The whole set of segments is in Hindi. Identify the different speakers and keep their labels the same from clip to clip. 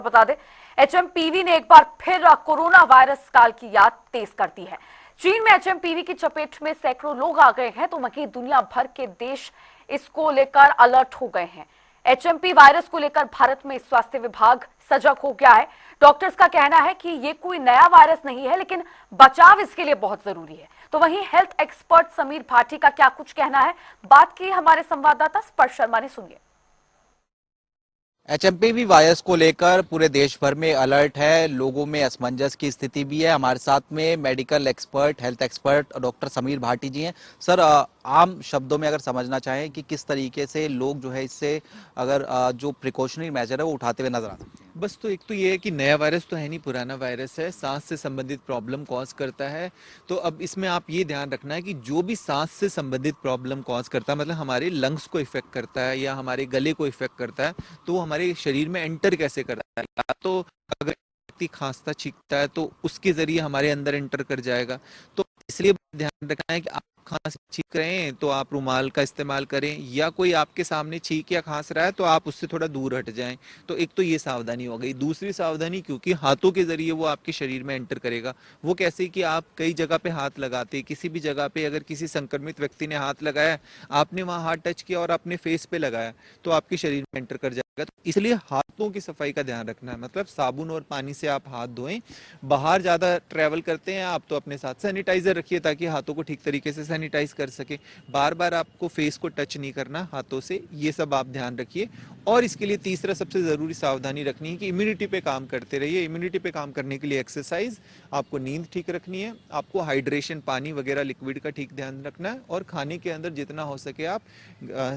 Speaker 1: बता दें, एचएमपीवी ने एक बार फिर कोरोना वायरस काल की याद तेज कर दी है। चीन में एचएमपीवी की चपेट में सैकड़ों लोग आ गए हैं, तो वहीं दुनिया भर के देश इसको लेकर अलर्ट हो गए हैं। एचएमपी वायरस को लेकर भारत में स्वास्थ्य विभाग सजग हो गया है। डॉक्टर्स का कहना है कि ये कोई नया वायरस नहीं है, लेकिन बचाव इसके लिए बहुत जरूरी है। तो वहीं हेल्थ एक्सपर्ट समीर भाटी का क्या कुछ कहना है, बात की हमारे संवाददाता स्पर्श शर्मा ने। सुनिए।
Speaker 2: एचएमपीवी वायरस को लेकर पूरे देश भर में अलर्ट है, लोगों में असमंजस की स्थिति भी है। हमारे साथ में medical expert, health expert doctor Sameer Bhati ji हैं। सर, आम शब्दों में अगर समझना चाहें कि किस तरीके से लोग जो है इससे अगर जो प्रिकॉशनरी मेजर है वो उठाते हुए नजर आ सकते हैं।
Speaker 3: बस तो एक तो ये है कि नया वायरस तो है नहीं, पुराना वायरस है, सांस से संबंधित प्रॉब्लम कॉज करता है। तो अब इसमें आप ये ध्यान रखना है कि जो भी सांस से संबंधित प्रॉब्लम कॉज करता है, मतलब हमारे लंग्स को इफेक्ट करता है या हमारे गले को इफेक्ट करता है, तो वो हमारे शरीर में एंटर कैसे करता है। या तो अगर व्यक्ति खांसता छींकता है तो उसके जरिए हमारे अंदर एंटर कर जाएगा। तो इसलिए ध्यान रखना है कि आप खांस छींक रहे हैं तो आप रुमाल का इस्तेमाल करें, या कोई आपके सामने छींक या खांस रहा है तो आप उससे थोड़ा दूर हट जाएं। तो एक तो ये सावधानी हो गई। दूसरी सावधानी, क्योंकि हाथों के जरिए वो आपके शरीर में एंटर करेगा। वो कैसे कि आप कई जगह पे हाथ लगाते, किसी भी जगह पे अगर किसी संक्रमित व्यक्ति ने हाथ लगाया, आपने वहां हाथ टच किया और अपने फेस पे लगाया, तो आपके शरीर में एंटर कर जाएगा। तो इसलिए हाथों की सफाई का ध्यान रखना है, मतलब साबुन और पानी से आप हाथ धोएं। बाहर ज्यादा ट्रेवल करते हैं आप तो अपने साथ सैनिटाइजर रखिए ताकि हाथों को ठीक तरीके से सैनिटाइज कर सके। बार बार आपको फेस को टच नहीं करना हाथों से, ये सब आप ध्यान रखिए। और इसके लिए तीसरा सबसे जरूरी सावधानी रखनी है कि इम्यूनिटी पे काम करते रहिए। इम्यूनिटी पे काम करने के लिए एक्सरसाइज, आपको नींद ठीक रखनी है, आपको हाइड्रेशन, पानी वगैरह लिक्विड का ठीक ध्यान रखना है, और खाने के अंदर जितना हो सके आप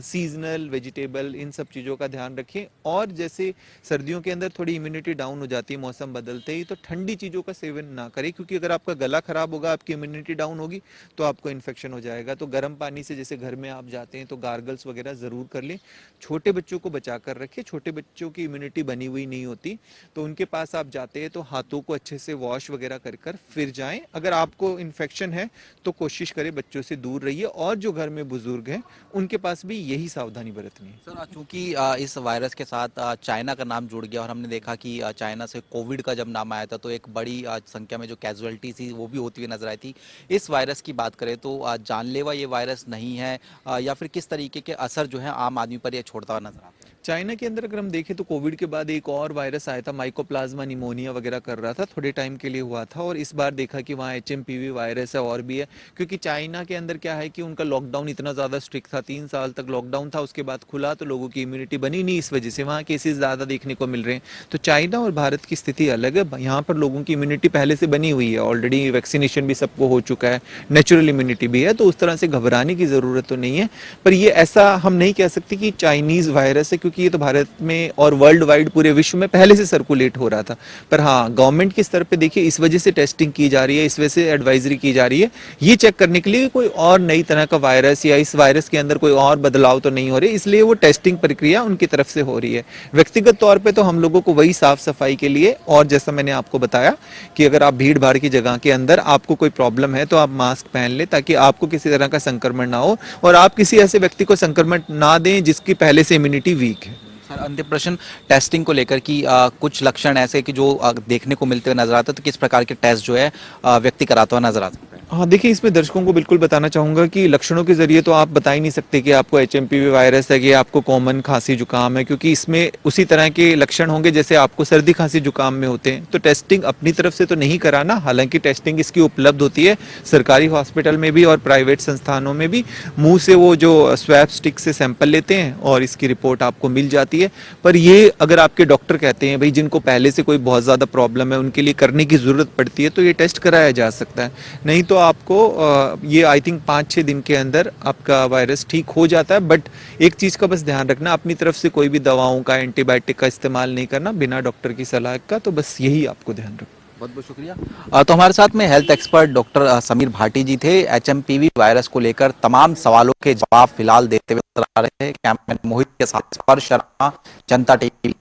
Speaker 3: सीजनल वेजिटेबल, इन सब चीज़ों का ध्यान रखें। और जैसे सर्दियों के अंदर थोड़ी इम्यूनिटी डाउन हो जाती है मौसम बदलते ही, तो ठंडी चीज़ों का सेवन ना करें, क्योंकि अगर आपका गला खराब होगा, आपकी इम्यूनिटी डाउन होगी, तो आपको इन्फेक्शन हो जाएगा। तो गर्म पानी से, जैसे घर में आप जाते हैं तो गार्गल्स वगैरह ज़रूर कर लें। छोटे बच्चों को बचा कर रखें, छोटे बच्चों की इम्यूनिटी बनी हुई नहीं होती, तो उनके पास आप जाते हैं तो हाथों को अच्छे से वॉश वगैरह कर फिर जाएं। अगर आपको इन्फेक्शन है तो कोशिश करें बच्चों से दूर रहिए, और जो घर में बुजुर्ग हैं उनके पास भी यही सावधानी बरतनी है।
Speaker 2: सर, चूंकि इस वायरस के साथ चाइना का नाम जुड़ गया, और हमने देखा कि चाइना से कोविड का जब नाम आया था तो एक बड़ी संख्या में जो कैजुअलिटी थी वो भी होती हुई नजर आई थी। इस वायरस की बात करें तो जानलेवा ये वायरस नहीं है, या फिर किस तरीके के असर जो है आम आदमी पर यह छोड़ता हुआ नजर आता है?
Speaker 3: चाइना के अंदर अगर हम देखें तो कोविड के बाद एक और वायरस आया था, माइकोप्लाज्मा निमोनिया वगैरह कर रहा था, थोड़े टाइम के लिए हुआ था। और इस बार देखा कि वहाँ एचएमपीवी वायरस है और भी है, क्योंकि चाइना के अंदर क्या है कि उनका लॉकडाउन इतना ज़्यादा स्ट्रिक्ट था, 3 साल तक लॉकडाउन था, उसके बाद खुला तो लोगों की इम्यूनिटी बनी नहीं, इस वजह से वहाँ केसेस ज़्यादा देखने को मिल रहे हैं। तो चाइना और भारत की स्थिति अलग है। यहाँ पर लोगों की इम्यूनिटी पहले से बनी हुई है, ऑलरेडी वैक्सीनेशन भी सबको हो चुका है, नेचुरल इम्यूनिटी भी है, तो उस तरह से घबराने की ज़रूरत तो नहीं है। पर ये ऐसा हम नहीं कह सकते कि चाइनीज़ वायरस है, क्योंकि ये तो भारत में और वर्ल्ड वाइड पूरे विश्व में पहले से सर्कुलेट हो रहा था। पर हाँ, गवर्नमेंट के स्तर पे देखिए इस वजह से टेस्टिंग की जा रही है, इस वजह से एडवाइजरी की जा रही है, ये चेक करने के लिए कोई और नई तरह का वायरस या इस वायरस के अंदर कोई और बदलाव तो नहीं हो रहे, इसलिए वो टेस्टिंग प्रक्रिया उनकी तरफ से हो रही है। व्यक्तिगत तौर पे तो हम लोगों को वही साफ सफाई के लिए, और जैसा मैंने आपको बताया कि अगर आप भीड़ भाड़ की जगह के अंदर आपको कोई प्रॉब्लम है तो आप मास्क पहन ले, ताकि आपको किसी तरह का संक्रमण ना हो और आप किसी ऐसे व्यक्ति को संक्रमण ना दें जिसकी पहले से इम्यूनिटी वीक है।
Speaker 2: सर, अंतिम प्रश्न टेस्टिंग को लेकर कि कुछ लक्षण ऐसे कि जो देखने को मिलते हुए नजर आते हैं, तो किस प्रकार के टेस्ट जो है व्यक्ति कराता हुआ नजर आता है?
Speaker 3: हाँ, देखिए इसमें दर्शकों को बिल्कुल बताना चाहूंगा कि लक्षणों के जरिए तो आप बता ही नहीं सकते कि आपको एचएमपीवी वायरस है कि आपको कॉमन खांसी जुकाम है, क्योंकि इसमें उसी तरह के लक्षण होंगे जैसे आपको सर्दी खांसी जुकाम में होते हैं। तो टेस्टिंग अपनी तरफ से तो नहीं कराना, हालांकि टेस्टिंग इसकी उपलब्ध होती है सरकारी हॉस्पिटल में भी और प्राइवेट संस्थानों में भी। मुंह से वो जो स्वैब स्टिक से सैंपल लेते हैं और इसकी रिपोर्ट आपको मिल जाती है। पर ये अगर आपके डॉक्टर कहते हैं भाई जिनको पहले से कोई बहुत ज्यादा प्रॉब्लम है उनके लिए करने की जरूरत पड़ती है, तो ये टेस्ट कराया जा सकता है। नहीं तो आपको ये आई थिंक 5-6 दिन के अंदर आपका वायरस ठीक हो जाता है। बट एक चीज का बस ध्यान रखना, अपनी तरफ से कोई भी दवाओं का, एंटीबायोटिक का इस्तेमाल नहीं करना बिना डॉक्टर की सलाह का। तो बस यही आपको ध्यान रखना।
Speaker 2: बहुत बहुत शुक्रिया। तो हमारे साथ में health expert doctor Sameer Bhati ji थे। एचएमपीवी वायरस को लेकर तमाम सवालों के जवाब फिलहाल देते हुए नजर आ रहे थे। कैमरामैन मोहित के साथ स्पर्श शर्मा, जनता टीवी।